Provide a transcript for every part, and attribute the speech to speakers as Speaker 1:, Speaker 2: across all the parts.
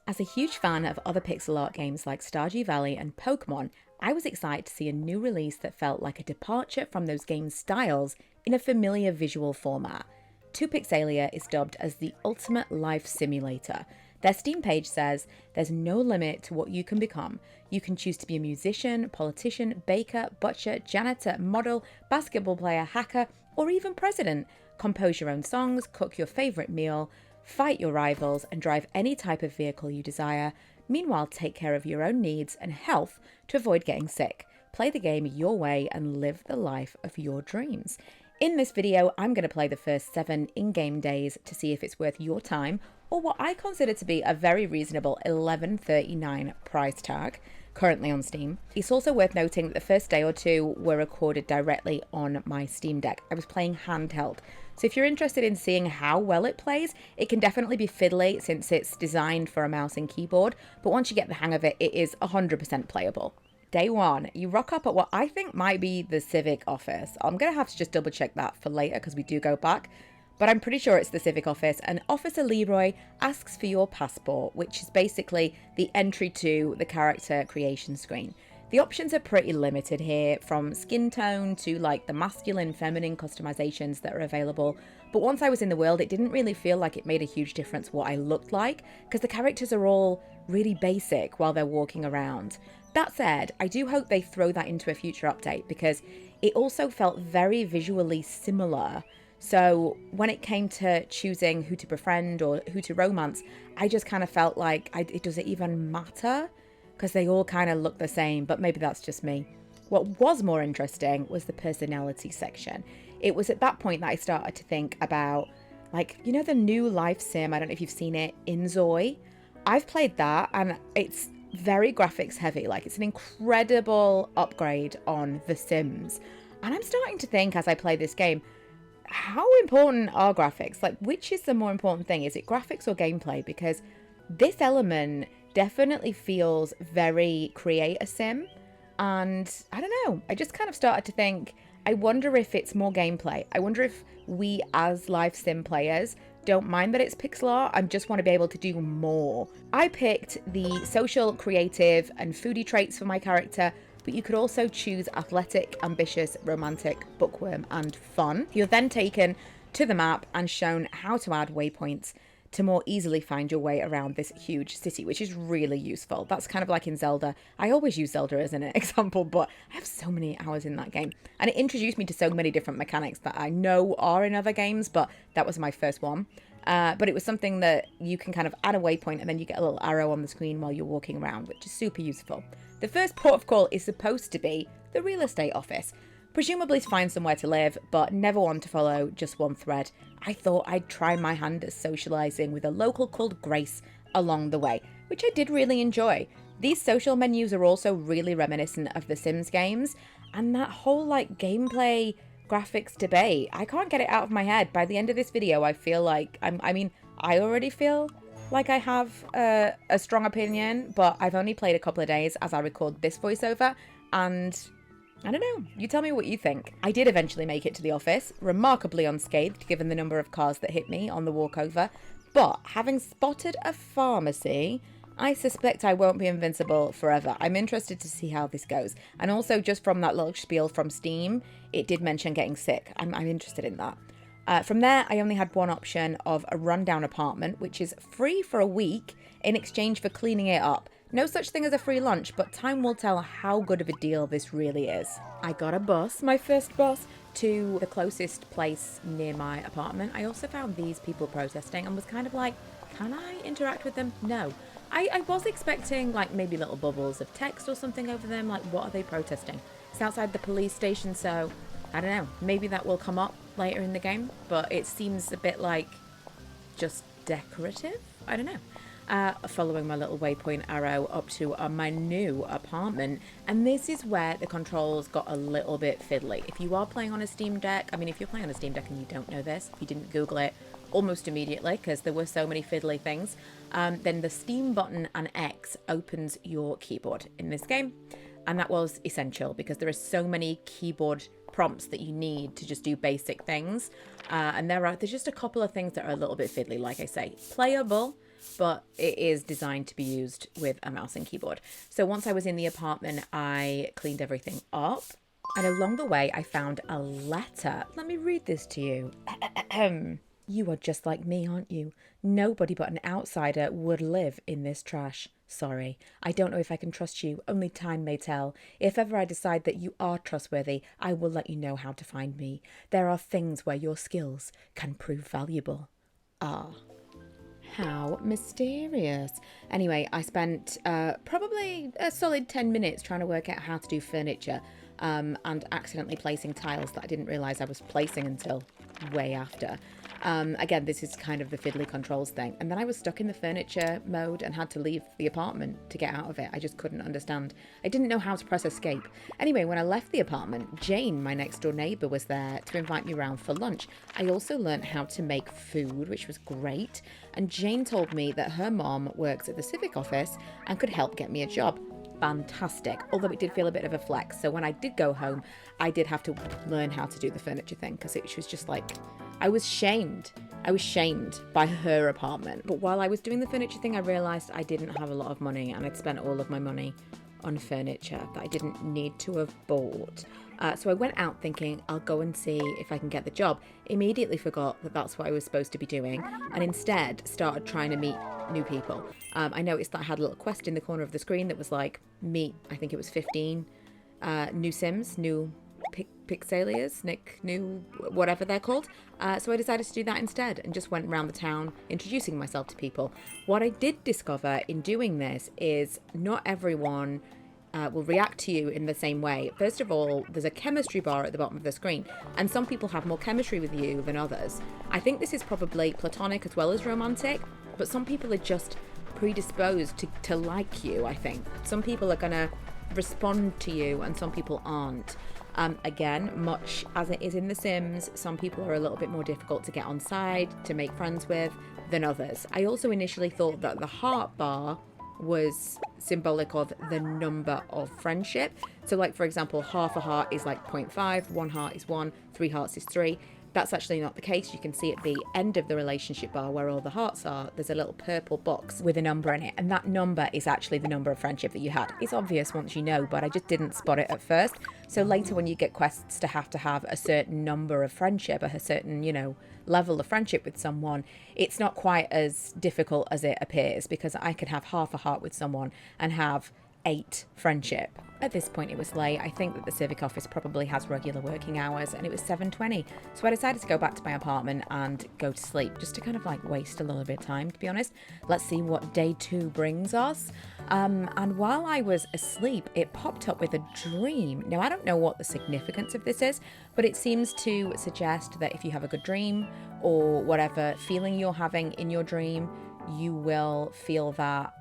Speaker 1: As a huge fan of other pixel art games like Stardew Valley and Pokemon, I was excited to see a new release that felt like a departure from those games' styles in a familiar visual format. To Pixelia is dubbed as the ultimate life simulator. Their Steam page says there's no limit to what you can become. You can choose to be a musician, politician, baker, butcher, janitor, model, basketball player, hacker, or even president. Compose your own songs, cook your favourite meal, fight your rivals, and drive any type of vehicle you desire. Meanwhile, take care of your own needs and health to avoid getting sick. Play the game your way and live the life of your dreams. In this video, I'm going to play the first 7 in-game days to see if it's worth your time, or what I consider to be a very reasonable $11.39 price tag, currently on Steam. It's also worth noting that the first day or two were recorded directly on my Steam Deck. I was playing handheld. So if you're interested in seeing how well it plays, it can definitely be fiddly since it's designed for a mouse and keyboard, but once you get the hang of it, it is 100% playable. Day 1, you rock up at what I think might be the civic office. I'm going to have to just double check that for later because we do go back, but I'm pretty sure it's the civic office, and Officer Leroy asks for your passport, which is basically the entry to the character creation screen. The options are pretty limited here, from skin tone to like the masculine, feminine customizations that are available. But once I was in the world, it didn't really feel like it made a huge difference what I looked like, because the characters are all really basic while they're walking around. That said, I do hope they throw that into a future update, because it also felt very visually similar. So when it came to choosing who to befriend or who to romance, I just kind of felt like, does it even matter? Because they all kind of look the same, but maybe that's just me. What was more interesting was the personality section. It was at that point that I started to think about, like, you know, the new life sim, I don't know if you've seen it, Inzoi. I've played that and it's very graphics heavy. Like, it's an incredible upgrade on The Sims. And I'm starting to think as I play this game, how important are graphics? Like, which is the more important thing? Is it graphics or gameplay? Because this element definitely feels very create a sim, and I don't know, I just kind of started to think, I wonder if it's more gameplay. I wonder if we as live sim players don't mind that it's pixel art and just want to be able to do more. I picked the social, creative and foodie traits for my character, but you could also choose athletic, ambitious, romantic, bookworm and fun. You're then taken to the map and shown how to add waypoints to more easily find your way around this huge city, which is really useful. That's kind of like in Zelda. I always use Zelda as an example, but I have so many hours in that game. And it introduced me to so many different mechanics that I know are in other games, but that was my first one. But it was something that you can kind of add a waypoint and then you get a little arrow on the screen while you're walking around, which is super useful. The first port of call is supposed to be the real estate office. Presumably to find somewhere to live, but never one to follow just one thread. I thought I'd try my hand at socializing with a local called Grace along the way, which I did really enjoy. These social menus are also really reminiscent of the Sims games, and that whole like gameplay graphics debate, I can't get it out of my head. By the end of this video, I feel like, I already feel like I have a strong opinion, but I've only played a couple of days as I record this voiceover, and I don't know, you tell me what you think. I did eventually make it to the office, remarkably unscathed given the number of cars that hit me on the walk over, but having spotted a pharmacy, I suspect I won't be invincible forever. I'm interested to see how this goes. And also just from that little spiel from Steam, it did mention getting sick. I'm interested in that. From there, I only had one option of a rundown apartment, which is free for a week in exchange for cleaning it up. No such thing as a free lunch, but time will tell how good of a deal this really is. I got a bus, my first bus, to the closest place near my apartment. I also found these people protesting and was kind of like, can I interact with them? No. I was expecting like maybe little bubbles of text or something over them, like what are they protesting? It's outside the police station, so I don't know, maybe that will come up later in the game, but it seems a bit like just decorative. I don't know. Following my little waypoint arrow up to my new apartment, and this is where the controls got a little bit fiddly. If you are playing on a Steam Deck, if you're playing on a Steam Deck and you don't know this, if you didn't Google it almost immediately because there were so many fiddly things, then the Steam button and X opens your keyboard in this game, and that was essential because there are so many keyboard prompts that you need to just do basic things, and there's just a couple of things that are a little bit fiddly, like I say. Playable, but it is designed to be used with a mouse and keyboard. So once I was in the apartment, I cleaned everything up. And along the way, I found a letter. Let me read this to you. You are just like me, aren't you? Nobody but an outsider would live in this trash. Sorry, I don't know if I can trust you. Only time may tell. If ever I decide that you are trustworthy, I will let you know how to find me. There are things where your skills can prove valuable. Ah. How mysterious. Anyway, I spent probably a solid 10 minutes trying to work out how to do furniture and accidentally placing tiles that I didn't realise I was placing until way after. Again, this is kind of the fiddly controls thing. And then I was stuck in the furniture mode and had to leave the apartment to get out of it. I just couldn't understand. I didn't know how to press escape. Anyway, when I left the apartment, Jane, my next door neighbour, was there to invite me around for lunch. I also learnt how to make food, which was great. And Jane told me that her mom works at the civic office and could help get me a job. Fantastic, although it did feel a bit of a flex. So when I did go home, I did have to learn how to do the furniture thing because it was just like, I was shamed by her apartment. But while I was doing the furniture thing, I realised I didn't have a lot of money and I'd spent all of my money on furniture that I didn't need to have bought. So I went out thinking I'll go and see if I can get the job. Immediately forgot that that's what I was supposed to be doing and instead started trying to meet new people. I noticed that I had a little quest in the corner of the screen that was like, meet, I think it was 15 new Sims, new Pixelias, new whatever they're called. So I decided to do that instead and just went around the town introducing myself to people. What I did discover in doing this is not everyone will react to you in the same way. First of all, there's a chemistry bar at the bottom of the screen, and some people have more chemistry with you than others. I think this is probably platonic as well as romantic, but some people are just predisposed to like you, I think. Some people are going to respond to you and some people aren't. Again, much as it is in The Sims, some people are a little bit more difficult to get on side, to make friends with, than others. I also initially thought that the heart bar was symbolic of the number of friendship. So like, for example, half a heart is like 0.5, 1 heart is 1, 3 hearts is 3. That's actually not the case. You can see at the end of the relationship bar where all the hearts are, there's a little purple box with a number in it. And that number is actually the number of friendship that you had. It's obvious once you know, but I just didn't spot it at first. So later when you get quests to have a certain number of friendship, a certain, level of friendship with someone, it's not quite as difficult as it appears because I could have half a heart with someone and have 8 friendship. At this point it was late. I think that the civic office probably has regular working hours and it was 7:20. So I decided to go back to my apartment and go to sleep just to kind of like waste a little bit of time, to be honest. Let's see what day 2 brings us. And while I was asleep, it popped up with a dream. Now I don't know what the significance of this is, but it seems to suggest that if you have a good dream or whatever feeling you're having in your dream, you will feel that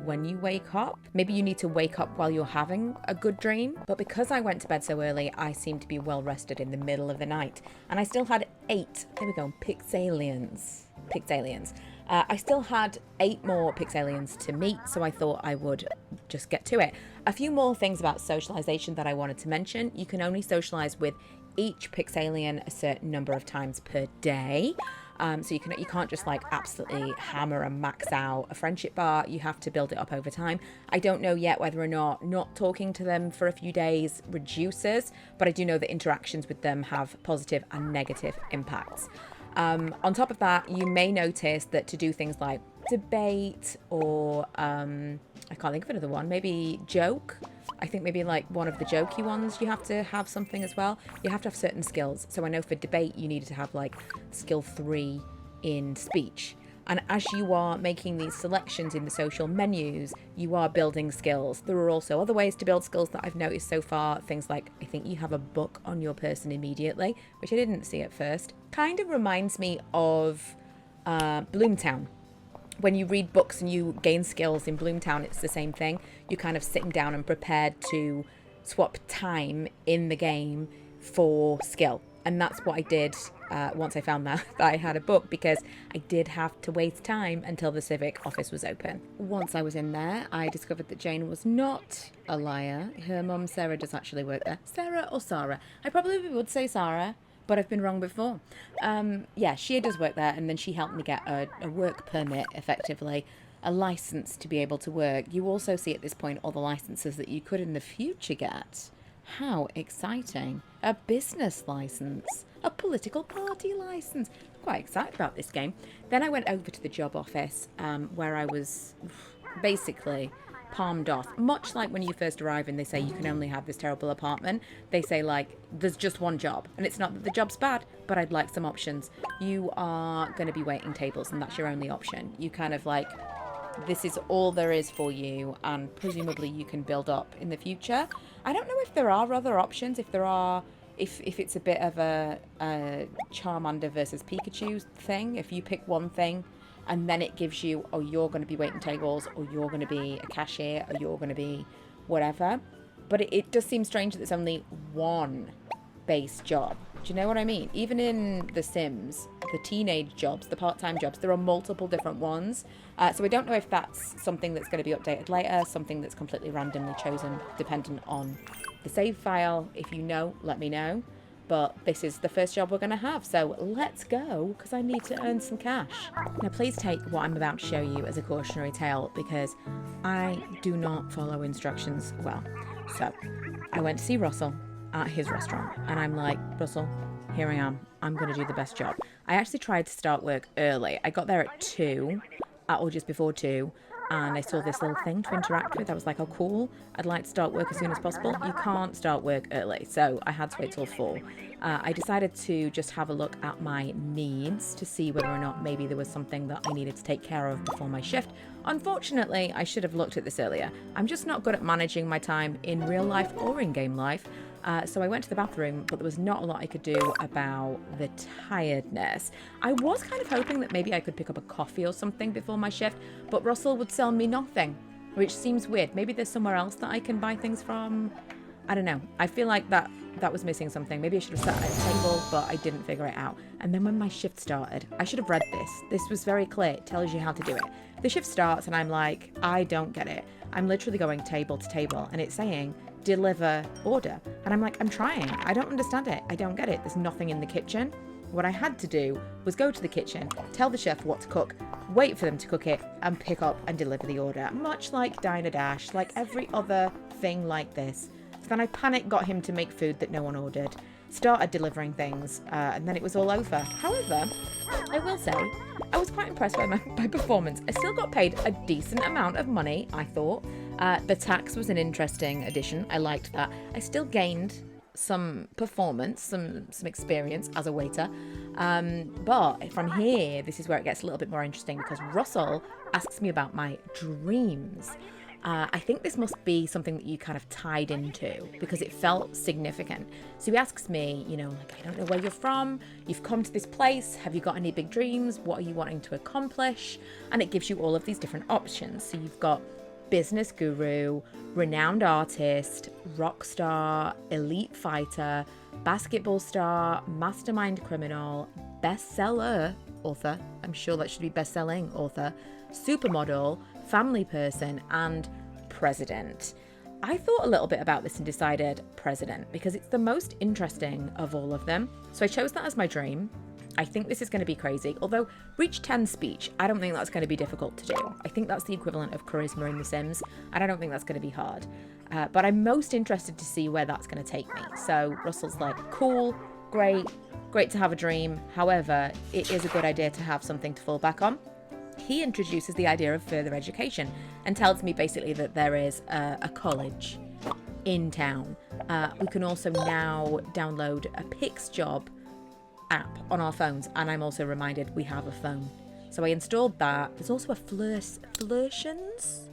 Speaker 1: when you wake up. Maybe you need to wake up while you're having a good dream. But because I went to bed so early, I seemed to be well rested in the middle of the night. And I still had 8, there we go, Pixelians. I still had 8 more Pixelians to meet, so I thought I would just get to it. A few more things about socialization that I wanted to mention. You can only socialize with each Pixelian a certain number of times per day. So you can't just like absolutely hammer and max out a friendship bar. You have to build it up over time. I don't know yet whether or not talking to them for a few days reduces, but I do know that interactions with them have positive and negative impacts. On top of that, you may notice that to do things like debate or I can't think of another one, maybe joke. I think maybe like one of the jokey ones, you have to have something as well. You have to have certain skills. So I know for debate, you needed to have like skill 3 in speech. And as you are making these selections in the social menus, you are building skills. There are also other ways to build skills that I've noticed so far. Things like, I think you have a book on your person immediately, which I didn't see at first. Kind of reminds me of Bloomtown. When you read books and you gain skills in Bloomtown, it's the same thing. You're kind of sitting down and prepared to swap time in the game for skill. And that's what I did once I found that I had a book, because I did have to waste time until the civic office was open. Once I was in there, I discovered that Jane was not a liar. Her mum, Sarah, does actually work there. Sarah or Sarah? I probably would say Sarah, but I've been wrong before. Yeah, she does work there, and then she helped me get a work permit, effectively, a license to be able to work. You also see at this point all the licenses that you could in the future get. How exciting. A business license, a political party license. I'm quite excited about this game. Then I went over to the job office where I was basically palmed off. Much like when you first arrive and they say you can only have this terrible apartment. They say, like, there's just one job. And it's not that the job's bad, but I'd like some options. You are going to be waiting tables, and that's your only option. You kind of like, this is all there is for you, and presumably you can build up in the future. I don't know if there are other options, if there are, if it's a bit of a Charmander versus Pikachu thing. If you pick one thing and then it gives you, oh, you're going to be waiting tables, or you're going to be a cashier, or you're going to be whatever. But it does seem strange that there's only one base job. Do you know what I mean? Even in The Sims, the teenage jobs, the part-time jobs, there are multiple different ones. So I don't know if that's something that's going to be updated later, something that's completely randomly chosen, dependent on the save file. If you know, let me know. But this is the first job we're going to have, so let's go, because I need to earn some cash. Now, please take what I'm about to show you as a cautionary tale, because I do not follow instructions well. So, I went to see Russell at his restaurant, and I'm like, Russell, here I am. I'm going to do the best job. I actually tried to start work early. I got there at 2, or just before 2, and I saw this little thing to interact with. I was like, oh, cool. I'd like to start work as soon as possible. You can't start work early, so I had to wait till 4. I decided to just have a look at my needs to see whether or not maybe there was something that I needed to take care of before my shift. Unfortunately, I should have looked at this earlier. I'm just not good at managing my time in real life or in game life. So I went to the bathroom, but there was not a lot I could do about the tiredness. I was kind of hoping that maybe I could pick up a coffee or something before my shift, but Russell would sell me nothing, which seems weird. Maybe there's somewhere else that I can buy things from. I don't know. I feel like that was missing something. Maybe I should have sat at a table, but I didn't figure it out. And then when my shift started, I should have read this. This was very clear. It tells you how to do it. The shift starts and I'm like, I don't get it. I'm literally going table to table and it's saying, deliver order. And I'm like, I'm trying. I don't understand it. I don't get it. There's nothing in the kitchen. What I had to do was go to the kitchen, tell the chef what to cook, wait for them to cook it, and pick up and deliver the order. Much like Diner Dash, like every other thing like this. So then I panicked, got him to make food that no one ordered, started delivering things, and then it was all over. However, I will say, I was quite impressed by my performance. I still got paid a decent amount of money, I thought. The tax was an interesting addition. I liked that. I still gained some performance, some experience as a waiter. But from here, this is where it gets a little bit more interesting because Russell asks me about my dreams. I think this must be something that you kind of tied into because it felt significant. So he asks me, you know, like, I don't know where you're from. You've come to this place. Have you got any big dreams? What are you wanting to accomplish? And it gives you all of these different options. So you've got business guru, renowned artist, rock star, elite fighter, basketball star, mastermind criminal, bestseller author, I'm sure that should be best-selling author, supermodel, family person, and president. I thought a little bit about this and decided president because it's the most interesting of all of them. So I chose that as my dream. I think this is going to be crazy. Although reach 10 speech, I don't think that's going to be difficult to do. I think that's the equivalent of charisma in The Sims, and I don't think that's going to be hard. But I'm most interested to see where that's going to take me. So Russell's like, cool, great to have a dream. However, it is a good idea to have something to fall back on. He introduces the idea of further education and tells me basically that there is a college in town. We can also now download a PixJob app on our phones, and I'm also reminded we have a phone. So I installed that. There's also a Flirtions?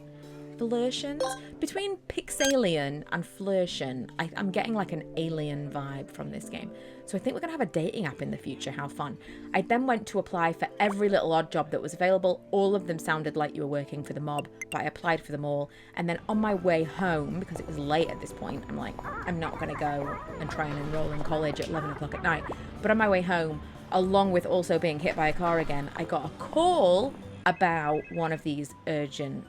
Speaker 1: Between Pixelian and Flirtion, I'm getting like an alien vibe from this game. So I think we're going to have a dating app in the future. How fun. I then went to apply for every little odd job that was available. All of them sounded like you were working for the mob, but I applied for them all. And then on my way home, because it was late at this point, I'm like, I'm not going to go and try and enroll in college at 11 o'clock at night. But on my way home, along with also being hit by a car again, I got a call about one of these urgent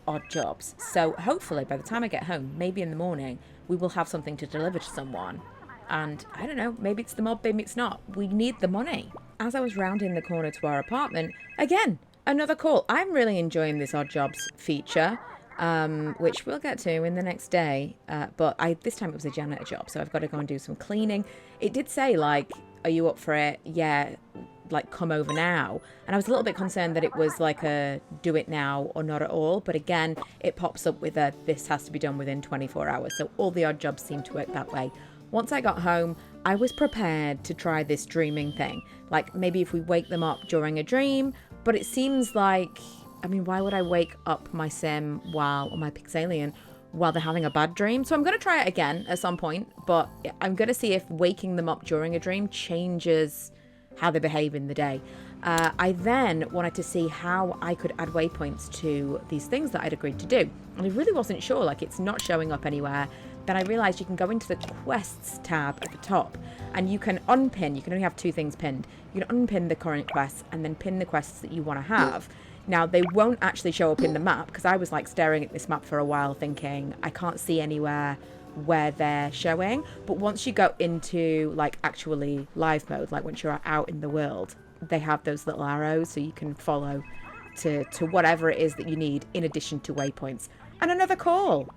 Speaker 1: odd jobs. So hopefully by the time I get home, maybe in the morning, we will have something to deliver to someone. And I don't know, maybe it's the mob, maybe it's not. We need the money. As I was rounding the corner to our apartment, again, another call. I'm really enjoying this odd jobs feature, which we'll get to in the next day. But this time it was a janitor job, so I've got to go and do some cleaning. It did say, like, are you up for it? Yeah, like, come over now. And I was a little bit concerned that it was like a do it now or not at all. But again, it pops up with a this has to be done within 24 hours. So all the odd jobs seem to work that way. Once I got home, I was prepared to try this dreaming thing. Like, maybe if we wake them up during a dream, but it seems like, I mean, why would I wake up my sim or my Pixelian while they're having a bad dream? So I'm going to try it again at some point, but I'm going to see if waking them up during a dream changes how they behave in the day. I then wanted to see how I could add waypoints to these things that I'd agreed to do. And I really wasn't sure, like, it's not showing up anywhere. Then I realized you can go into the quests tab at the top and you can unpin. You can only have 2 things pinned. You can unpin the current quests and then pin the quests that you want to have. Now, they won't actually show up in the map because I was like staring at this map for a while thinking I can't see anywhere where they're showing. But once you go into like actually live mode, like once you're out in the world, they have those little arrows so you can follow to whatever it is that you need in addition to waypoints. And another call.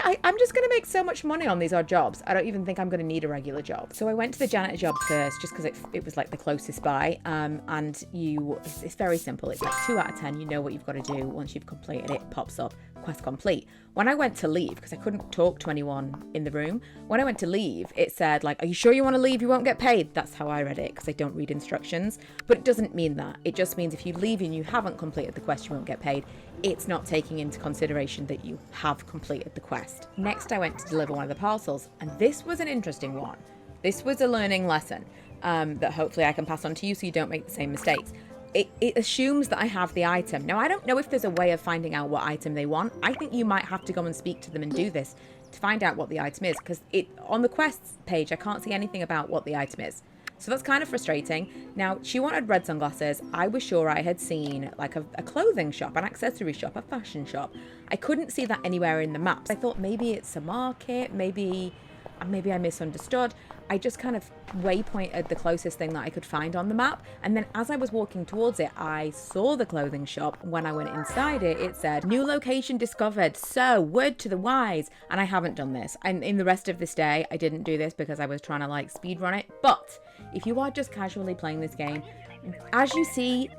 Speaker 1: I'm just going to make so much money on these odd jobs. I don't even think I'm going to need a regular job. So I went to the janitor job first just because it was like the closest by. And it's very simple. It's like 2 out of 10. You know what you've got to do. Once you've completed it, it pops up. Quest complete. When I went to leave, because I couldn't talk to anyone in the room, when I went to leave, it said like, are you sure you want to leave? You won't get paid. That's how I read it because I don't read instructions. But it doesn't mean that. It just means if you leave and you haven't completed the quest, you won't get paid. It's not taking into consideration that you have completed the quest. Next, I went to deliver one of the parcels, and this was an interesting one. This was a learning lesson that hopefully I can pass on to you so you don't make the same mistakes. It assumes that I have the item. Now, I don't know if there's a way of finding out what item they want. I think you might have to go and speak to them and do this to find out what the item is, because on the quests page, I can't see anything about what the item is. So that's kind of frustrating. Now, she wanted red sunglasses. I was sure I had seen like a clothing shop, an accessory shop, a fashion shop. I couldn't see that anywhere in the maps. I thought maybe it's a market, maybe I misunderstood. I just kind of waypointed the closest thing that I could find on the map. And then as I was walking towards it, I saw the clothing shop. When I went inside it, it said, new location discovered. So word to the wise. And I haven't done this. And in the rest of this day, I didn't do this because I was trying to like speed run it. But if you are just casually playing this game, as you see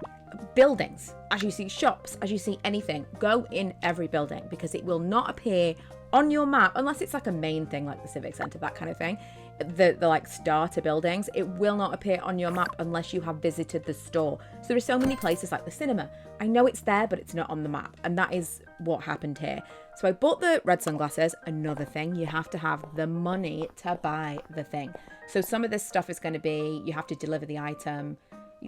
Speaker 1: buildings, as you see shops, as you see anything, go in every building because it will not appear on your map unless it's like a main thing like the civic center, that kind of thing. The like starter buildings, it will not appear on your map unless you have visited the store. So there are so many places like the cinema. I know it's there, but it's not on the map. And that is what happened here. So I bought the red sunglasses. Another thing, you have to have the money to buy the thing. So some of this stuff is going to be, you have to deliver the item.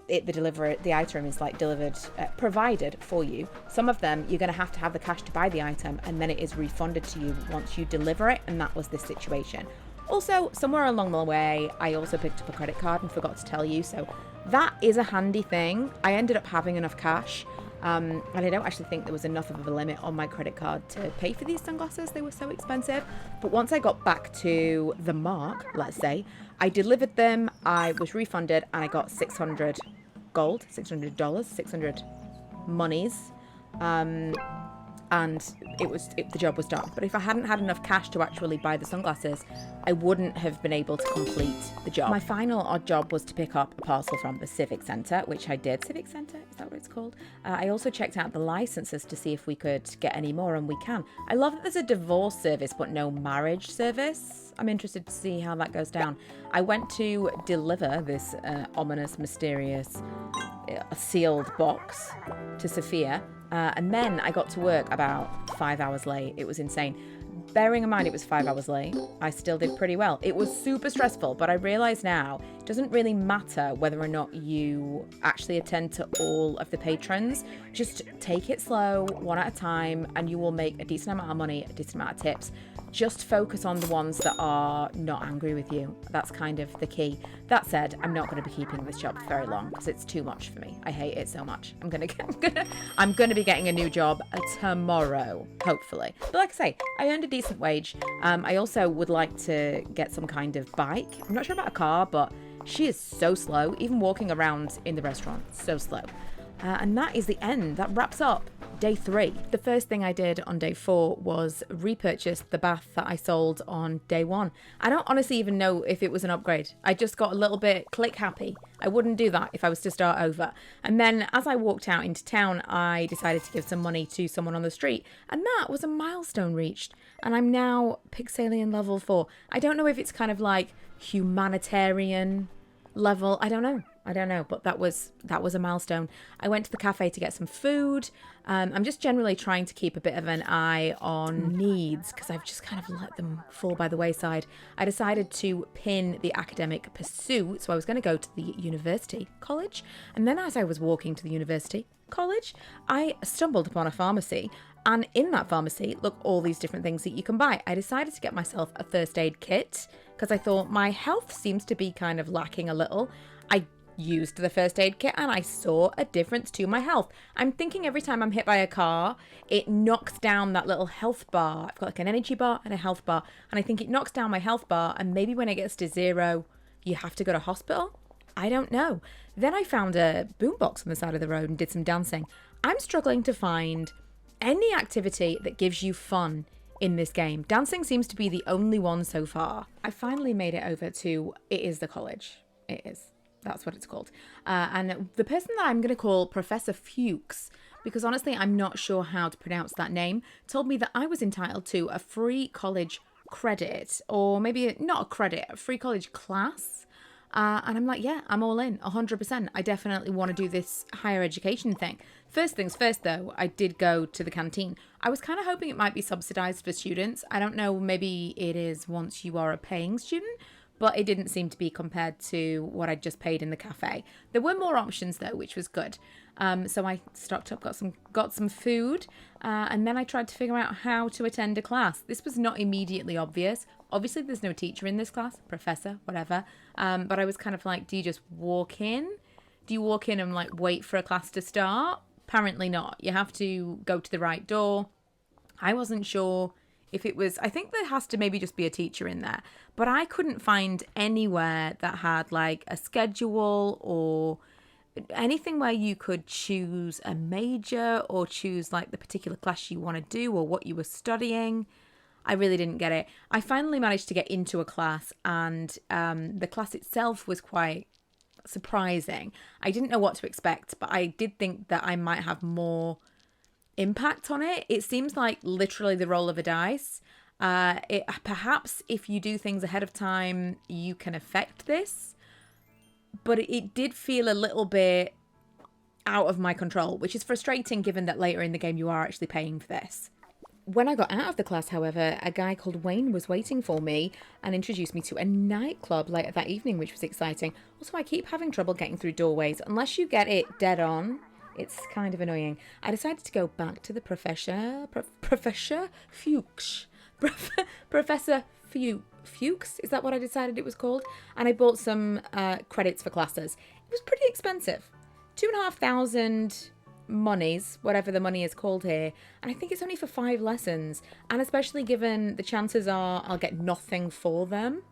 Speaker 1: The item is like delivered, provided for you. Some of them, you're going to have the cash to buy the item, and then it is refunded to you once you deliver it. And that was this situation. Also, somewhere along the way, I also picked up a credit card and forgot to tell you. So that is a handy thing. I ended up having enough cash. And I don't actually think there was enough of a limit on my credit card to pay for these sunglasses. They were so expensive. But once I got back to the mark, let's say, I delivered them, I was refunded, and I got 600 gold, $600, 600 monies. And the job was done. But if I hadn't had enough cash to actually buy the sunglasses, I wouldn't have been able to complete the job. My final odd job was to pick up a parcel from the Civic Centre, which I did. Civic Centre, is that what it's called? I also checked out the licenses to see if we could get any more, and we can. I love that there's a divorce service, but no marriage service. I'm interested to see how that goes down. I went to deliver this ominous, mysterious, sealed box to Sophia. And then I got to work about 5 hours late. It was insane. Bearing in mind it was 5 hours late, I still did pretty well. It was super stressful, but I realize now Doesn't really matter whether or not you actually attend to all of the patrons. Just take it slow, one at a time, and you will make a decent amount of money, a decent amount of tips. Just focus on the ones that are not angry with you. That's kind of the key. That said, I'm not going to be keeping this job for very long because it's too much for me. I hate it so much. I'm gonna be getting a new job tomorrow, hopefully. But like I say, I earned a decent wage. I also would like to get some kind of bike. I'm not sure about a car, but she is so slow. Even walking around in the restaurant, so slow. And that is the end. That wraps up day 3. The first thing I did on day 4 was repurchase the bath that I sold on day 1. I don't honestly even know if it was an upgrade. I just got a little bit click happy. I wouldn't do that if I was to start over. And then as I walked out into town, I decided to give some money to someone on the street. And that was a milestone reached. And I'm now Pixelian level 4. I don't know if it's kind of like humanitarian level. I don't know, but that was a milestone. I went to the cafe to get some food. I'm just generally trying to keep a bit of an eye on needs because I've just kind of let them fall by the wayside. I decided to pin the academic pursuit, so I was going to go to the university college. And then as I was walking to the university college, I stumbled upon a pharmacy. And in that pharmacy, look, all these different things that you can buy. I decided to get myself a first aid kit because I thought my health seems to be kind of lacking a little. I used the first aid kit and I saw a difference to my health. I'm thinking every time I'm hit by a car, it knocks down that little health bar. I've got like an energy bar and a health bar, and I think it knocks down my health bar, and maybe when it gets to 0, you have to go to hospital. I don't know. Then I found a boombox on the side of the road and did some dancing. I'm struggling to find any activity that gives you fun in this game. Dancing seems to be the only one so far. I finally made it over to, it is the college. It is. That's what it's called. And the person that I'm going to call Professor Fuchs, because honestly, I'm not sure how to pronounce that name, told me that I was entitled to a free college credit, or maybe not a credit, a free college class. And I'm like, yeah, I'm all in, 100%. I definitely want to do this higher education thing. First things first, though, I did go to the canteen. I was kind of hoping it might be subsidized for students. I don't know, maybe it is once you are a paying student, but it didn't seem to be compared to what I'd just paid in the cafe. There were more options, though, which was good. So I stocked up, got some food, and then I tried to figure out how to attend a class. This was not immediately obvious. Obviously, there's no teacher in this class, professor, whatever. But I was kind of like, do you just walk in? Do you walk in and like wait for a class to start? Apparently not. You have to go to the right door. I wasn't sure if it was, I think there has to maybe just be a teacher in there, but I couldn't find anywhere that had like a schedule or anything where you could choose a major or choose like the particular class you want to do or what you were studying. I really didn't get it. I finally managed to get into a class, and the class itself was quite surprising. I didn't know what to expect, but I did think that I might have more impact on it. It seems like literally the roll of a dice. Perhaps if you do things ahead of time, you can affect this. But it did feel a little bit out of my control, which is frustrating given that later in the game you are actually paying for this. When I got out of the class, however, a guy called Wayne was waiting for me and introduced me to a nightclub later that evening, which was exciting. Also, I keep having trouble getting through doorways. Unless you get it dead on, it's kind of annoying. I decided to go back to the Professor Fuchs. Professor Fuchs, is that what I decided it was called? And I bought some credits for classes. It was pretty expensive. 2,500 monies, whatever the money is called here, and I think it's only for 5 lessons, and especially given the chances are I'll get nothing for them,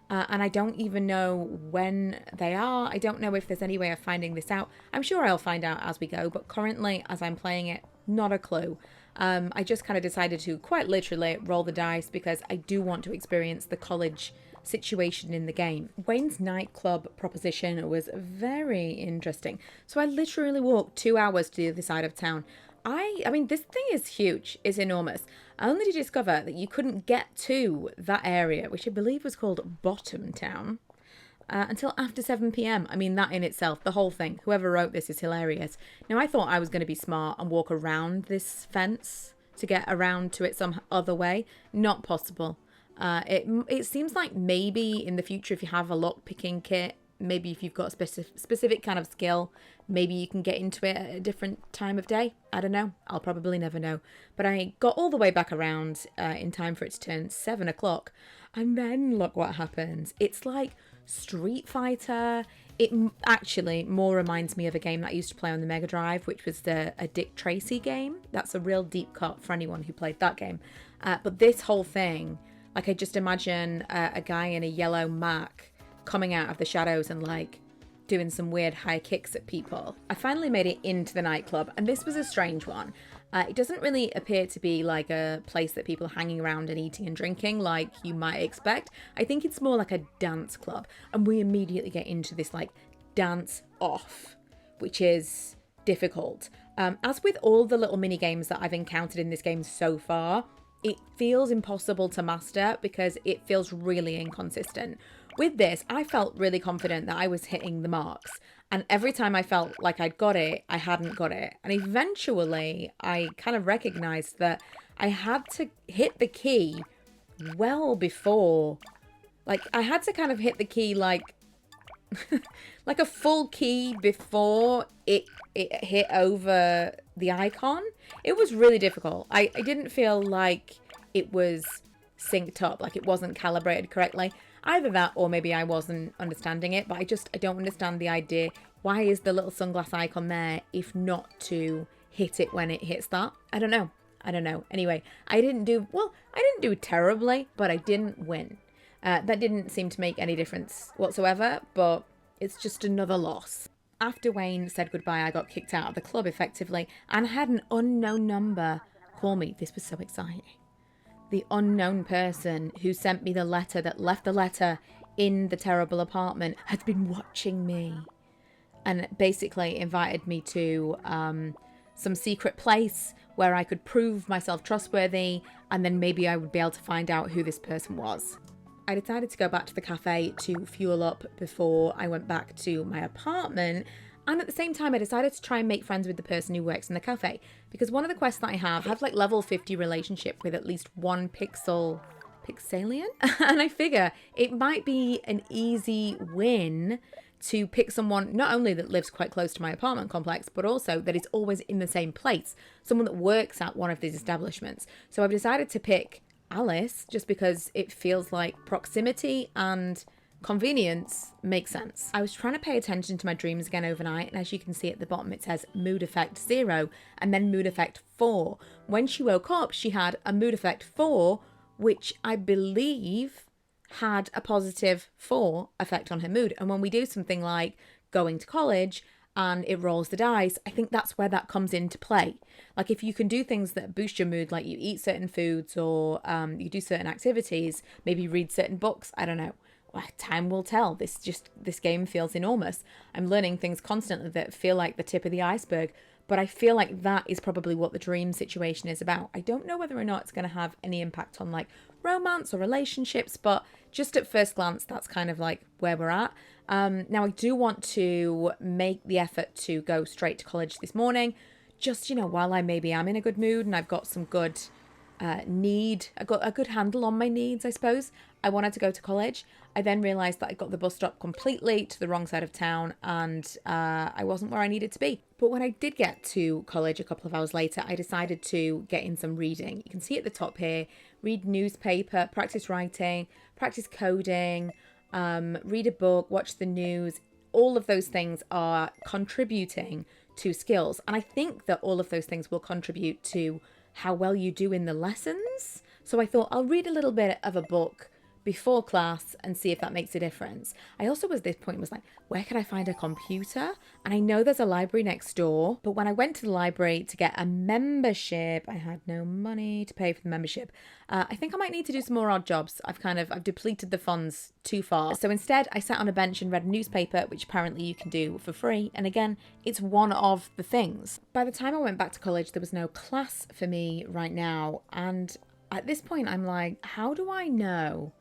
Speaker 1: and I don't even know when they are. I don't know if there's any way of finding this out. I'm sure I'll find out as we go, but currently as I'm playing it, not a clue. I just kind of decided to quite literally roll the dice because I do want to experience the college situation in the game. Wayne's nightclub proposition was very interesting. So I literally walked 2 hours to the other side of town. I mean, this thing is huge. It's enormous. Only to discover that you couldn't get to that area, which I believe was called Bottom Town, until after 7 p.m. I mean, that in itself, the whole thing, whoever wrote this is hilarious. Now, I thought I was going to be smart and walk around this fence to get around to it some other way. Not possible. It seems like maybe in the future, if you have a lock picking kit, maybe if you've got a specific kind of skill, maybe you can get into it at a different time of day. I don't know. I'll probably never know. But I got all the way back around in time for it to turn 7 o'clock. And then look what happens. It's like Street Fighter. It actually more reminds me of a game that I used to play on the Mega Drive, which was a Dick Tracy game. That's a real deep cut for anyone who played that game. But this whole thing, like I just imagine a guy in a yellow Mac coming out of the shadows and like doing some weird high kicks at people. I finally made it into the nightclub, and this was a strange one. It doesn't really appear to be like a place that people are hanging around and eating and drinking like you might expect. I think it's more like a dance club, and we immediately get into this like dance off, which is difficult. As with all the little mini games that I've encountered in this game so far, it feels impossible to master because it feels really inconsistent. With this, I felt really confident that I was hitting the marks. And every time I felt like I'd got it, I hadn't got it. And eventually, I kind of recognized that I had to hit the key well before. Like, I had to kind of hit the key like like a full key before it hit over the icon. It was really difficult. I didn't feel like it was synced up, like it wasn't calibrated correctly. Either that or maybe I wasn't understanding it, but I don't understand the idea. Why is the little sunglass icon there if not to hit it when it hits that? I don't know. Anyway, I didn't do terribly, but I didn't win. That didn't seem to make any difference whatsoever, but it's just another loss. After Wayne said goodbye, I got kicked out of the club effectively and had an unknown number call me. This was so exciting. The unknown person who sent me the letter that left the letter in the terrible apartment had been watching me and basically invited me to some secret place where I could prove myself trustworthy, and then maybe I would be able to find out who this person was. I decided to go back to the cafe to fuel up before I went back to my apartment. And at the same time, I decided to try and make friends with the person who works in the cafe. Because one of the quests that I have like level 50 relationship with at least one Pixelian. And I figure it might be an easy win to pick someone not only that lives quite close to my apartment complex, but also that is always in the same place. Someone that works at one of these establishments. So I've decided to pick Alice just because it feels like proximity and convenience makes sense. I was trying to pay attention to my dreams again overnight, and as you can see at the bottom it says mood effect 0 and then mood effect 4. When she woke up, she had a mood effect 4, which I believe had a positive 4 effect on her mood. And when we do something like going to college and it rolls the dice, I think that's where that comes into play. Like if you can do things that boost your mood, like you eat certain foods or you do certain activities, maybe read certain books, I don't know. Time will tell. This game feels enormous. I'm learning things constantly that feel like the tip of the iceberg, but I feel like that is probably what the dream situation is about. I don't know whether or not it's going to have any impact on like romance or relationships, but just at first glance, that's kind of like where we're at. Now I do want to make the effort to go straight to college this morning, just, while I maybe am in a good mood and I've got some good I got a good handle on my needs, I suppose. I wanted to go to college. I then realised that I got the bus stop completely to the wrong side of town and I wasn't where I needed to be. But when I did get to college a couple of hours later, I decided to get in some reading. You can see at the top here, read newspaper, practice writing, practice coding, read a book, watch the news. All of those things are contributing to skills. And I think that all of those things will contribute to how well you do in the lessons. So I thought I'll read a little bit of a book before class and see if that makes a difference. I also at this point was like, where can I find a computer? And I know there's a library next door, but when I went to the library to get a membership, I had no money to pay for the membership. I think I might need to do some more odd jobs. I've depleted the funds too far. So instead I sat on a bench and read a newspaper, which apparently you can do for free. And again, it's one of the things. By the time I went back to college, there was no class for me right now. And at this point I'm like, how do I know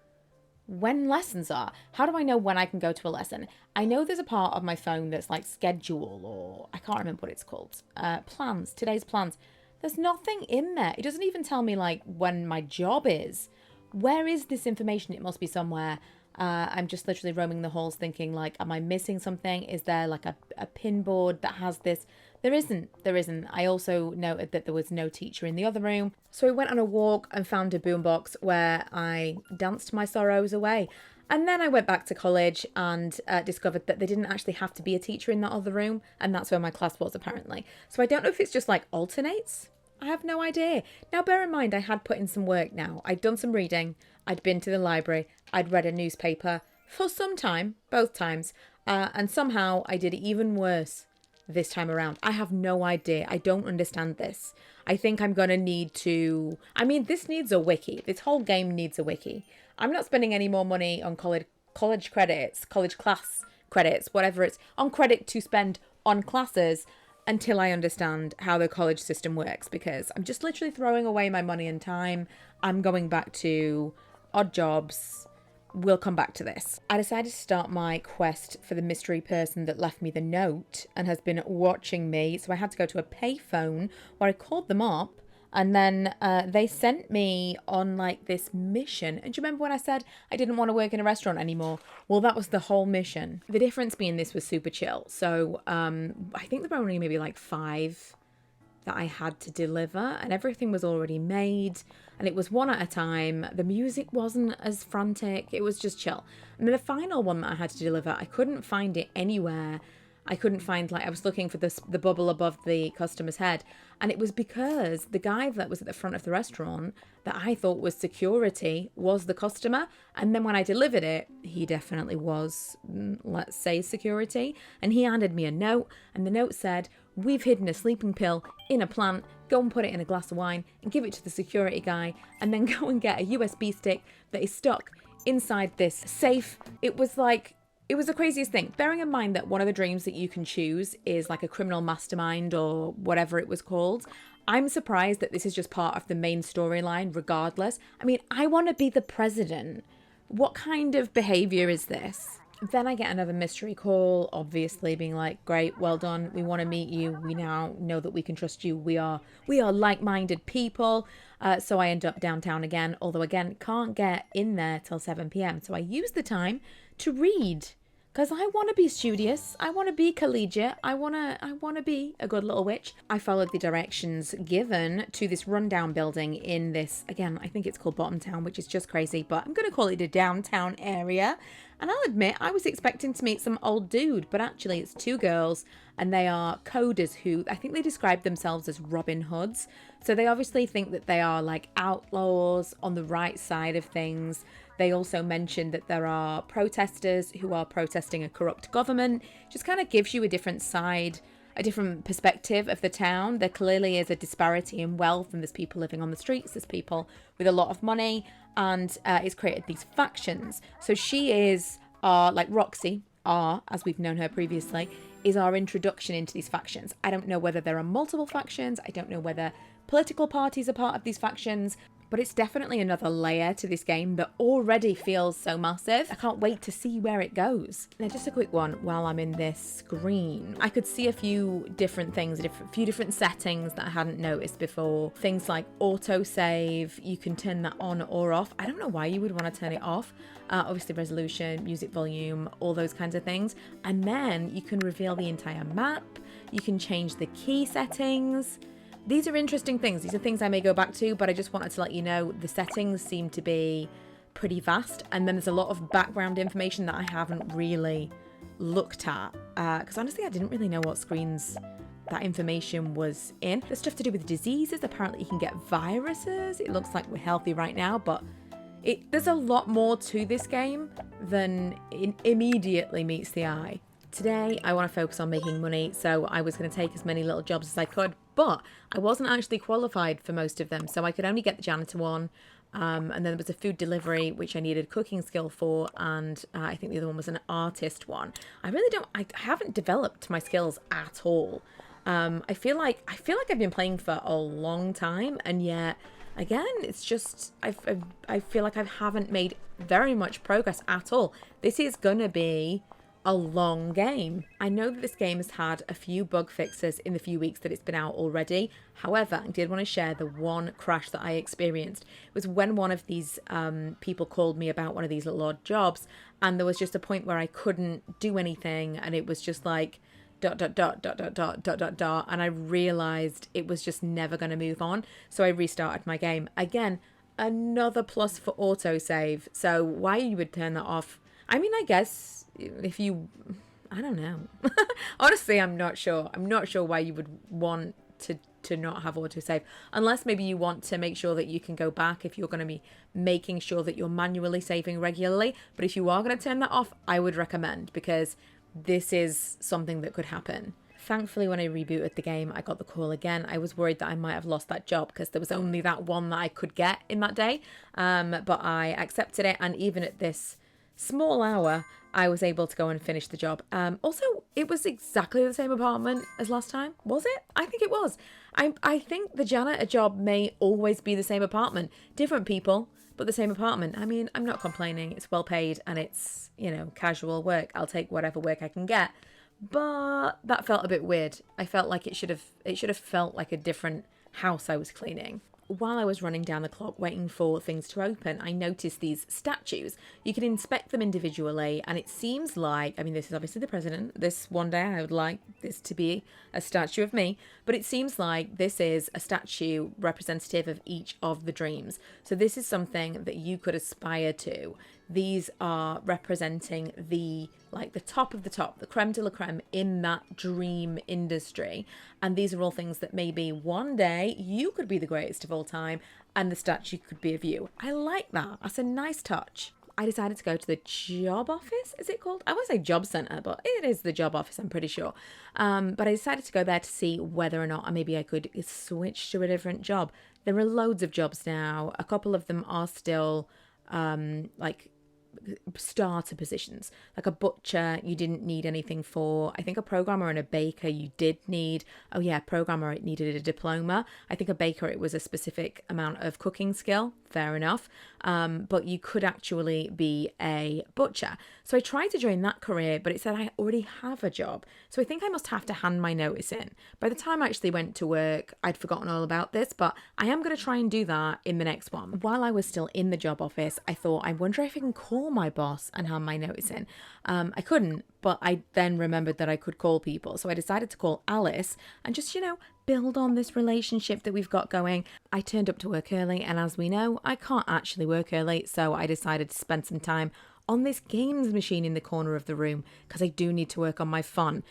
Speaker 1: when lessons are? How do I know when I can go to a lesson? I know there's a part of my phone that's like schedule, or I can't remember what it's called. Plans, today's plans. There's nothing in there. It doesn't even tell me like when my job is. Where is this information? It must be somewhere. I'm just literally roaming the halls thinking like, am I missing something? Is there like a pin board that has this? There isn't. I also noted that there was no teacher in the other room. So I went on a walk and found a boombox where I danced my sorrows away. And then I went back to college and discovered that there didn't actually have to be a teacher in that other room. And that's where my class was, apparently. So I don't know if it's just like alternates. I have no idea. Now, bear in mind, I had put in some work now. I'd done some reading. I'd been to the library. I'd read a newspaper for some time, both times. And somehow I did even worse this time around. I have no idea. I don't understand this. I think I'm going to need to... I mean, this needs a wiki. This whole game needs a wiki. I'm not spending any more money on college credits, college class credits, whatever it's on credit to spend on classes until I understand how the college system works, because I'm just literally throwing away my money and time. I'm going back to odd jobs. We'll come back to this. I decided to start my quest for the mystery person that left me the note and has been watching me. So I had to go to a payphone where I called them up, and then they sent me on like this mission. And do you remember when I said I didn't want to work in a restaurant anymore? Well, that was the whole mission. The difference being this was super chill. So I think there were only maybe like 5 that I had to deliver, and everything was already made, and it was one at a time. The music wasn't as frantic. It was just chill. And then the final one that I had to deliver, I couldn't find it anywhere. I couldn't find, like, I was looking for the bubble above the customer's head. And it was because the guy that was at the front of the restaurant that I thought was security was the customer. And then when I delivered it, he definitely was, let's say, security. And he handed me a note, and the note said, "We've hidden a sleeping pill in a plant. Go and put it in a glass of wine and give it to the security guy, and then go and get a USB stick that is stuck inside this safe." It was the craziest thing. Bearing in mind that one of the dreams that you can choose is like a criminal mastermind or whatever it was called. I'm surprised that this is just part of the main storyline regardless. I mean, I want to be the president. What kind of behavior is this? Then I get another mystery call, obviously being like, "Great, well done. We want to meet you. We now know that we can trust you. We are like-minded people." So I end up downtown again, although again, can't get in there till 7 p.m. So I use the time to read, because I want to be studious. I want to be collegiate. I want to be a good little witch. I followed the directions given to this rundown building in this, again, I think it's called Bottom Town, which is just crazy, but I'm going to call it a downtown area. And I'll admit, I was expecting to meet some old dude, but actually it's 2 girls, and they are coders who, I think they describe themselves as Robin Hoods. So they obviously think that they are like outlaws on the right side of things. They also mentioned that there are protesters who are protesting a corrupt government. Just kind of gives you a different side, a different perspective of the town. There clearly is a disparity in wealth, and there's people living on the streets, there's people with a lot of money, and it's created these factions. So she is like Roxy, as we've known her previously, is our introduction into these factions. I don't know whether there are multiple factions. I don't know whether political parties are part of these factions. But it's definitely another layer to this game that already feels so massive. I can't wait to see where it goes. Now, just a quick one while I'm in this screen. I could see a few different things, a few different settings that I hadn't noticed before. Things like autosave, you can turn that on or off. I don't know why you would want to turn it off. Obviously resolution, music volume, all those kinds of things. And then you can reveal the entire map. You can change the key settings. These are interesting things. These are things I may go back to, but I just wanted to let you know the settings seem to be pretty vast. And then there's a lot of background information that I haven't really looked at. Because honestly, I didn't really know what screens that information was in. There's stuff to do with diseases. Apparently you can get viruses. It looks like we're healthy right now, but there's a lot more to this game than immediately meets the eye. Today, I want to focus on making money, so I was going to take as many little jobs as I could, but I wasn't actually qualified for most of them, so I could only get the janitor one, and then there was a food delivery, which I needed cooking skill for, and I think the other one was an artist one. I haven't developed my skills at all. I feel like I've been playing for a long time, and yet, again, it's just, I feel like I haven't made very much progress at all. This is going to be a long game. I know that this game has had a few bug fixes in the few weeks that it's been out already. However, I did want to share the one crash that I experienced. It was when one of these people called me about one of these little odd jobs, and there was just a point where I couldn't do anything, and it was just like dot dot dot dot dot dot dot dot dot, and I realized it was just never going to move on. So I restarted my game again. Another plus for autosave. So why you would turn that off? I mean, I guess if you, I don't know. Honestly, I'm not sure. I'm not sure why you would want to not have autosave, unless maybe you want to make sure that you can go back if you're going to be making sure that you're manually saving regularly. But if you are going to turn that off, I would recommend, because this is something that could happen. Thankfully, when I rebooted the game, I got the call again. I was worried that I might have lost that job because there was only that one that I could get in that day. But I accepted it, and even at this small hour, I was able to go and finish the job. Also, it was exactly the same apartment as last time. Was it? I think it was. I think the janitor job may always be the same apartment. Different people, but the same apartment. I mean, I'm not complaining. It's well paid and it's, casual work. I'll take whatever work I can get. But that felt a bit weird. I felt like it should have felt like a different house I was cleaning. While I was running down the clock waiting for things to open, I noticed these statues. You can inspect them individually, and it seems like, I mean, this is obviously the president. This one day I would like this to be a statue of me, but it seems like this is a statue representative of each of the dreams. So this is something that you could aspire to. These are representing the top of the top, the creme de la creme in that dream industry. And these are all things that maybe one day you could be the greatest of all time and the statue could be of you. I like that. That's a nice touch. I decided to go to the job office, is it called? I want to say job centre, but it is the job office, I'm pretty sure. But I decided to go there to see whether or not maybe I could switch to a different job. There are loads of jobs now. A couple of them are still starter positions. Like a butcher you didn't need anything for. I think a programmer and a baker you did need. Oh yeah, programmer, it needed a diploma. I think a baker, it was a specific amount of cooking skill. Fair enough. But you could actually be a butcher. So I tried to join that career, but it said I already have a job. So I think I must have to hand my notice in. By the time I actually went to work, I'd forgotten all about this, but I am going to try and do that in the next one. While I was still in the job office, I thought, I wonder if I can call my boss and hand my notice in. I couldn't, but I then remembered that I could call people. So I decided to call Alice and just, build on this relationship that we've got going. I turned up to work early, and as we know, I can't actually work early, so I decided to spend some time on this games machine in the corner of the room because I do need to work on my fun.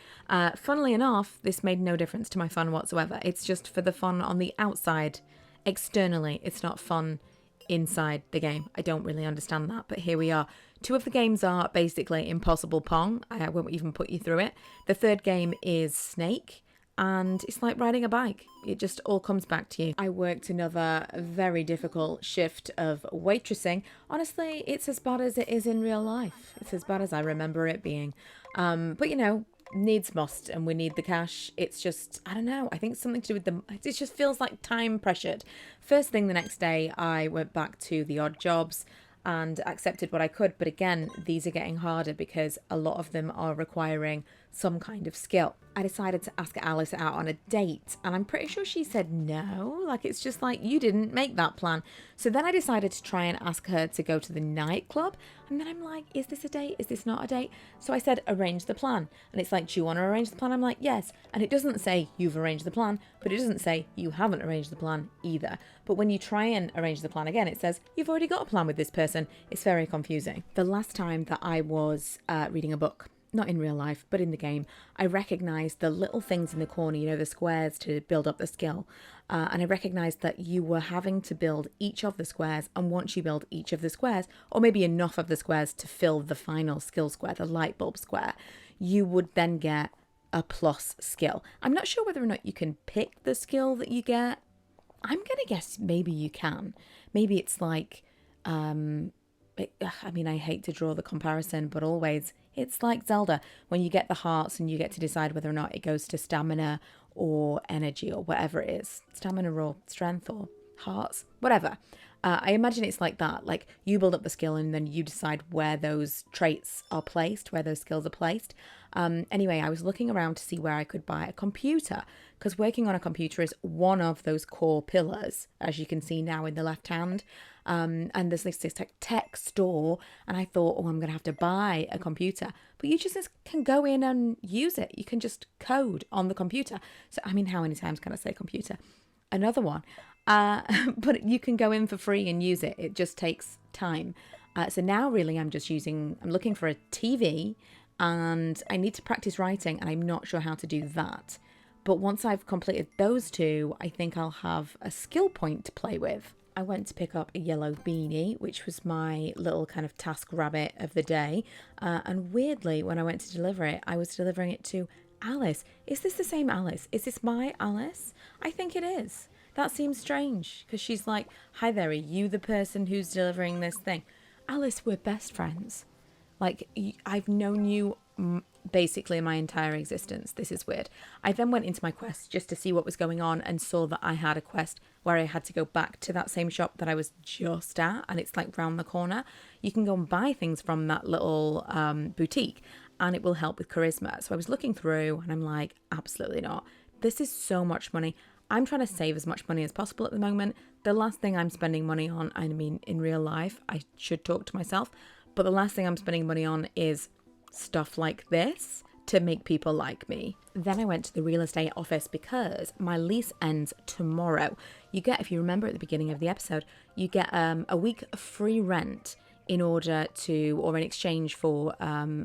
Speaker 1: Funnily enough, this made no difference to my fun whatsoever. It's just for the fun on the outside. Externally, it's not fun inside the game. I don't really understand that, but here we are. Two of the games are basically Impossible Pong. I won't even put you through it. The third game is Snake. And it's like riding a bike. It just all comes back to you. I worked another very difficult shift of waitressing. Honestly, it's as bad as it is in real life. It's as bad as I remember it being. But needs must, and we need the cash. It's just, I don't know. I think it's something to do with it just feels like time pressured. First thing the next day, I went back to the odd jobs and accepted what I could. But again, these are getting harder because a lot of them are requiring some kind of skill. I decided to ask Alice out on a date, and I'm pretty sure she said no. It's just like, you didn't make that plan. So then I decided to try and ask her to go to the nightclub, and then I'm like, is this a date? Is this not a date? So I said, arrange the plan. And it's like, do you want to arrange the plan? I'm like, yes. And it doesn't say you've arranged the plan, but it doesn't say you haven't arranged the plan either. But when you try and arrange the plan again, it says you've already got a plan with this person. It's very confusing. The last time that I was reading a book, not in real life, but in the game, I recognised the little things in the corner, the squares to build up the skill. And I recognised that you were having to build each of the squares. And once you build each of the squares, or maybe enough of the squares to fill the final skill square, the light bulb square, you would then get a plus skill. I'm not sure whether or not you can pick the skill that you get. I'm going to guess maybe you can. Maybe it's like, I hate to draw the comparison, but always it's like Zelda when you get the hearts and you get to decide whether or not it goes to stamina or energy or whatever it is. Stamina or strength or hearts, whatever. I imagine it's like that. Like you build up the skill and then you decide where those traits are placed, where those skills are placed. Anyway, I was looking around to see where I could buy a computer because working on a computer is one of those core pillars, as you can see now in the left hand. And there's this tech store, and I thought, oh, I'm going to have to buy a computer. But you just can go in and use it. You can just code on the computer. So, I mean, how many times can I say computer? Another one. But you can go in for free and use it. It just takes time. So now really I'm looking for a TV, and I need to practice writing, and I'm not sure how to do that. But once I've completed those two, I think I'll have a skill point to play with. I went to pick up a yellow beanie, which was my little kind of task rabbit of the day. And weirdly, when I went to deliver it, I was delivering it to Alice. Is this the same Alice? Is this my Alice? I think it is. That seems strange because she's like, hi there, are you the person who's delivering this thing? Alice, we're best friends. Like, I've known you basically my entire existence. This is weird. I then went into my quest just to see what was going on and saw that I had a quest where I had to go back to that same shop that I was just at, and it's like round the corner. You can go and buy things from that little boutique, and it will help with charisma. So I was looking through and I'm like, absolutely not. This is so much money. I'm trying to save as much money as possible at the moment. The last thing I'm spending money on, I mean, in real life, I should talk to myself, but the last thing I'm spending money on is stuff like this to make people like me. Then I went to the real estate office because my lease ends tomorrow. You get, if you remember at the beginning of the episode, you get a week of free rent in order to, or in exchange for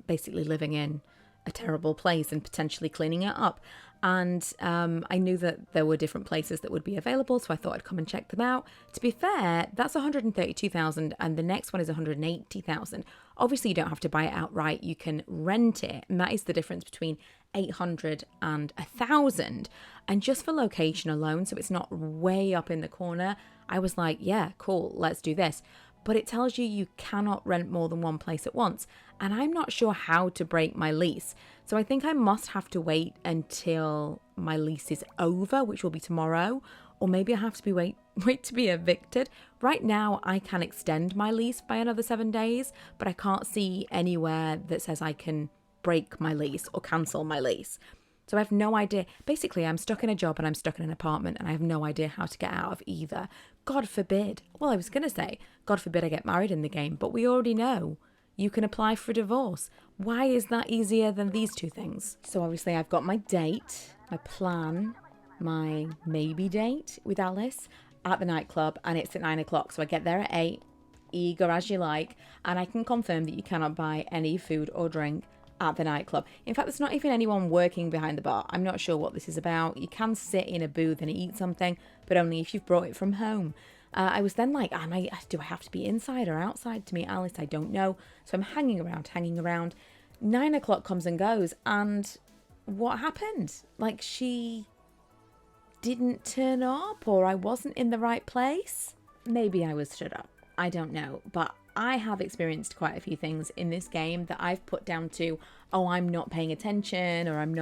Speaker 1: basically living in a terrible place and potentially cleaning it up. And I knew that there were different places that would be available, so I thought I'd come and check them out. To be fair, that's 132,000 and the next one is 180,000. Obviously, you don't have to buy it outright. You can rent it, and that is the difference between 800 and 1,000. And just for location alone, so it's not way up in the corner, I was like, yeah, cool, let's do this. But it tells you cannot rent more than one place at once. And I'm not sure how to break my lease. So I think I must have to wait until my lease is over, which will be tomorrow. Or maybe I have to wait to be evicted. Right now, I can extend my lease by another 7 days, but I can't see anywhere that says I can break my lease or cancel my lease. So I have no idea. Basically, I'm stuck in a job and I'm stuck in an apartment and I have no idea how to get out of either. God forbid. Well, I was going to say, God forbid I get married in the game, but we already know you can apply for a divorce. Why is that easier than these two things? So obviously I've got my date, my plan, my maybe date with Alice at the nightclub, and it's at 9 o'clock. So I get there at 8, eager as you like, and I can confirm that you cannot buy any food or drink at the nightclub. In fact, there's not even anyone working behind the bar. I'm not sure what this is about. You can sit in a booth and eat something, but only if you've brought it from home. I was then like, do I have to be inside or outside to meet Alice? I don't know. So I'm hanging around. 9 o'clock comes and goes, and what happened? Like, she didn't turn up, or I wasn't in the right place? Maybe I was stood up. I don't know, but I have experienced quite a few things in this game that I've put down to, oh, I'm not paying attention, or I'm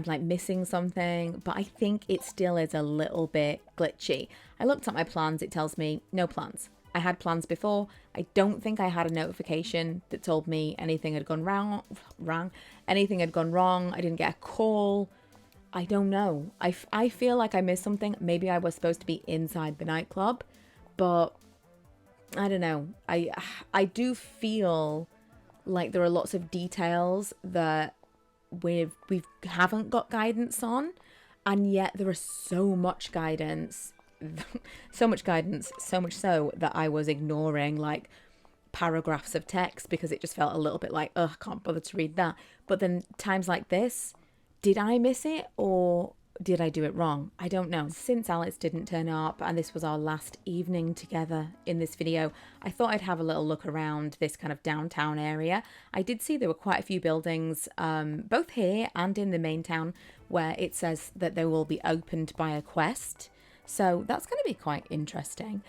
Speaker 1: like missing something, but I think it still is a little bit glitchy. I looked at my plans, it tells me no plans. I had plans before. I don't think I had a notification that told me anything had gone wrong. Anything had gone wrong. I didn't get a call. I don't know. I feel like I missed something. Maybe I was supposed to be inside the nightclub, but I don't know. I do feel like there are lots of details that we haven't got guidance on, and yet there is so much guidance, so much so that I was ignoring like paragraphs of text because it just felt a little bit like, I can't bother to read that. But then times like this, did I miss it or did I do it wrong? I don't know. Since Alex didn't turn up and this was our last evening together in this video, I thought I'd have a little look around this kind of downtown area. I did see there were quite a few buildings, both here and in the main town, where it says that they will be opened by a quest. So that's going to be quite interesting.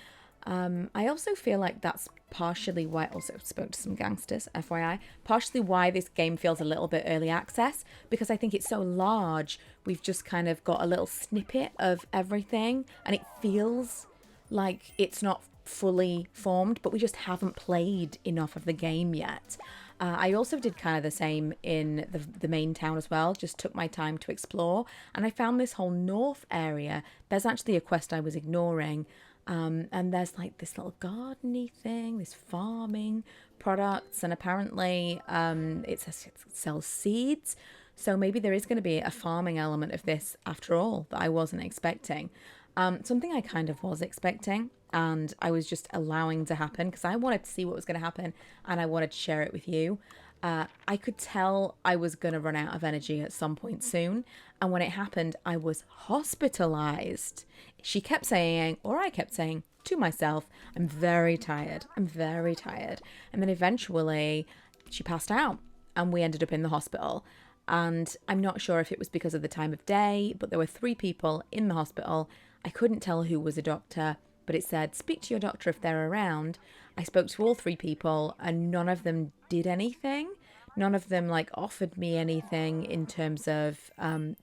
Speaker 1: I also feel like that's partially why, also spoke to some gangsters, FYI, partially why this game feels a little bit early access, because I think it's so large. We've just kind of got a little snippet of everything, and it feels like it's not fully formed, but we just haven't played enough of the game yet. I also did kind of the same in the main town as well, just took my time to explore, and I found this whole north area. There's actually a quest I was ignoring, and there's like this little gardeny thing, this farming products, and apparently it sells seeds, so maybe there is going to be a farming element of this after all that I wasn't expecting. Something I kind of was expecting, and I was just allowing to happen because I wanted to see what was going to happen and I wanted to share it with you. I could tell I was going to run out of energy at some point soon, and when it happened, I was hospitalized. She kept saying, or I kept saying to myself, I'm very tired, I'm very tired. And then eventually she passed out and we ended up in the hospital. And I'm not sure if it was because of the time of day, but there were 3 people in the hospital. I couldn't tell who was a doctor, but it said, speak to your doctor if they're around. I spoke to all 3 people and none of them did anything. None of them like offered me anything in terms of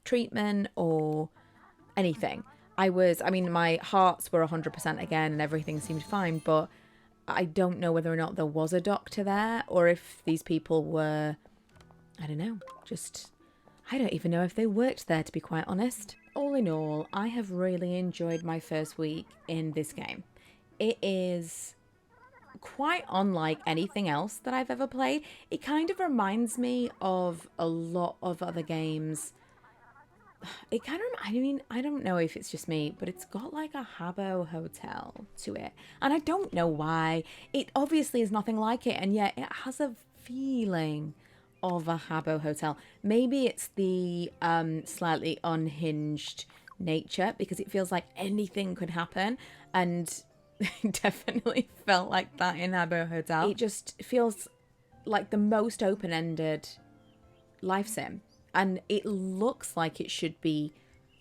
Speaker 1: treatment or anything. My hearts were 100% again and everything seemed fine, but I don't know whether or not there was a doctor there or if these people were, I don't know, I don't even know if they worked there, to be quite honest. All in all, I have really enjoyed my first week in this game. It is quite unlike anything else that I've ever played. It kind of reminds me of a lot of other games. I don't know if it's just me, but it's got like a Habbo hotel to it. And I don't know why. It obviously is nothing like it, and yet it has a feeling of a Habbo hotel. Maybe it's the slightly unhinged nature, because it feels like anything could happen, and it definitely felt like that in Habbo Hotel. It just feels like the most open-ended life sim, and it looks like it should be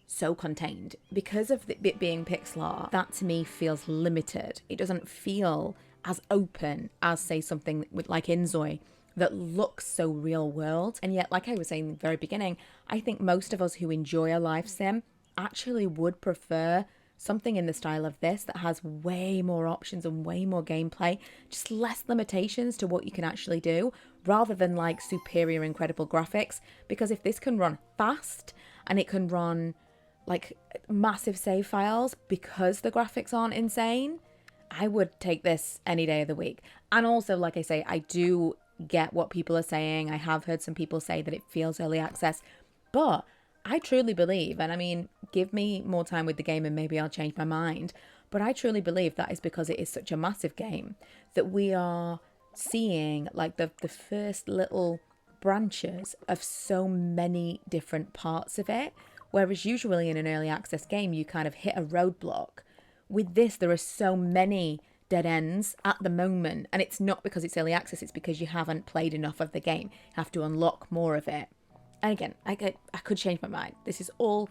Speaker 1: so contained because of it being pixel art. That to me feels limited. It doesn't feel as open as, say, something with like Inzoi that looks so real world. And yet, like I was saying in the very beginning, I think most of us who enjoy a life sim actually would prefer something in the style of this that has way more options and way more gameplay, just less limitations to what you can actually do, rather than like superior incredible graphics. Because if this can run fast and it can run like massive save files because the graphics aren't insane, I would take this any day of the week. And also, like I say, I do get what people are saying. I have heard some people say that it feels early access, but I truly believe, and I mean, give me more time with the game and maybe I'll change my mind, but I truly believe that is because it is such a massive game that we are seeing like the first little branches of so many different parts of it, whereas usually in an early access game you kind of hit a roadblock. With this, there are so many dead ends at the moment, and it's not because it's early access, it's because you haven't played enough of the game. You have to unlock more of it. And again, I could change my mind. This is all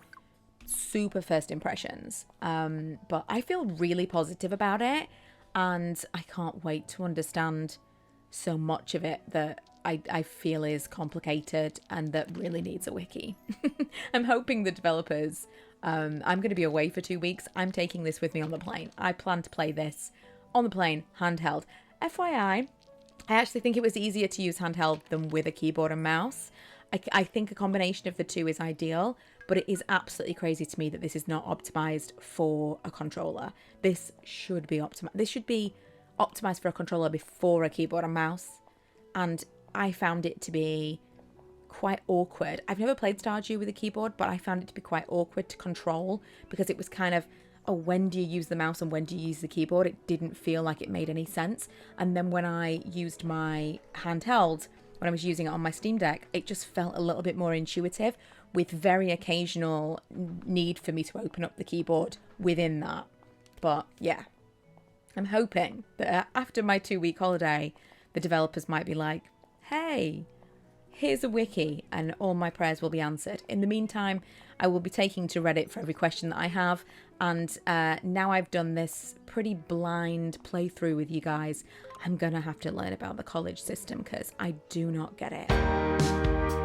Speaker 1: super first impressions, but I feel really positive about it, and I can't wait to understand so much of it that I feel is complicated and that really needs a wiki. I'm hoping the developers, I'm going to be away for 2 weeks. I'm taking this with me on the plane. I plan to play this on the plane, handheld. FYI, I actually think it was easier to use handheld than with a keyboard and mouse. I think a combination of the two is ideal, but it is absolutely crazy to me that this is not optimized for a controller. This should be optimized. This should be optimized for a controller before a keyboard and mouse. And I found it to be quite awkward. I've never played Stardew with a keyboard, but I found it to be quite awkward to control because it was kind of, oh, when do you use the mouse and when do you use the keyboard? It didn't feel like it made any sense. And then when I used my handheld, when I was using it on my Steam Deck, it just felt a little bit more intuitive, with very occasional need for me to open up the keyboard within that. But yeah, I'm hoping that after my 2-week holiday, the developers might be like, hey, here's a wiki, and all my prayers will be answered. In the meantime, I will be taking to Reddit for every question that I have, and now I've done this pretty blind playthrough with you guys, I'm gonna have to learn about the college system because I do not get it.